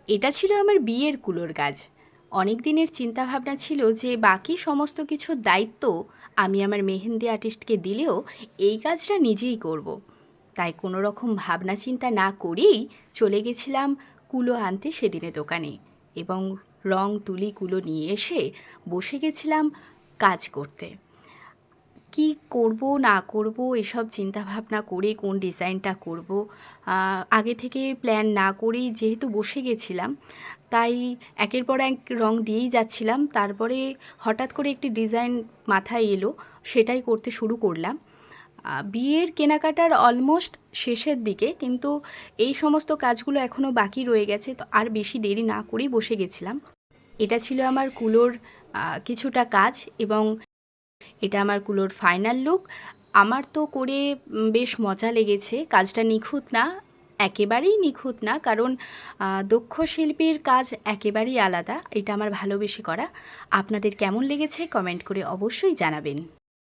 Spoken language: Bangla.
এটা ছিল আমার বিয়ের কুলোর কাজ। অনেক দিনের চিন্তাভাবনা ছিল যে বাকি সমস্ত কিছুর দায়িত্ব আমি আমার মেহেন্দি আর্টিস্টকে দিলেও এই কাজটা নিজেই করব। তাই কোনো রকম ভাবনা চিন্তা না করেই চলে গেছিলাম কুলো আনতে সেদিনে দোকানে, এবং রং তুলি কুলো নিয়ে এসে বসে গেছিলাম কাজ করতে। কি করব না করব এসব চিন্তাভাবনা করে কোন ডিজাইনটা করব আগে থেকে প্ল্যান না করেই যেহেতু বসে গেছিলাম, তাই একের পর এক রং দিয়েই যাচ্ছিলাম। তারপরে হঠাৎ করে একটি ডিজাইন মাথায় এলো, সেটাই করতে শুরু করলাম। বিয়ের কেনাকাটার অলমোস্ট শেষের দিকে, কিন্তু এই সমস্ত কাজগুলো এখনও বাকি রয়ে গেছে, তো আর বেশি দেরি না করেই বসে গেছিলাম। এটা ছিল আমার কুলোর কিছুটা কাজ, এবং এটা আমার কুলোর ফাইনাল লুক। আমার তো করে বেশ মজা লেগেছে। কাজটা নিখুঁত না, একেবারেই নিখুঁত না, কারণ দক্ষ শিল্পীর কাজ একেবারেই আলাদা। এটা আমার ভালোবেসে করা। আপনাদের কেমন লেগেছে কমেন্ট করে অবশ্যই জানাবেন।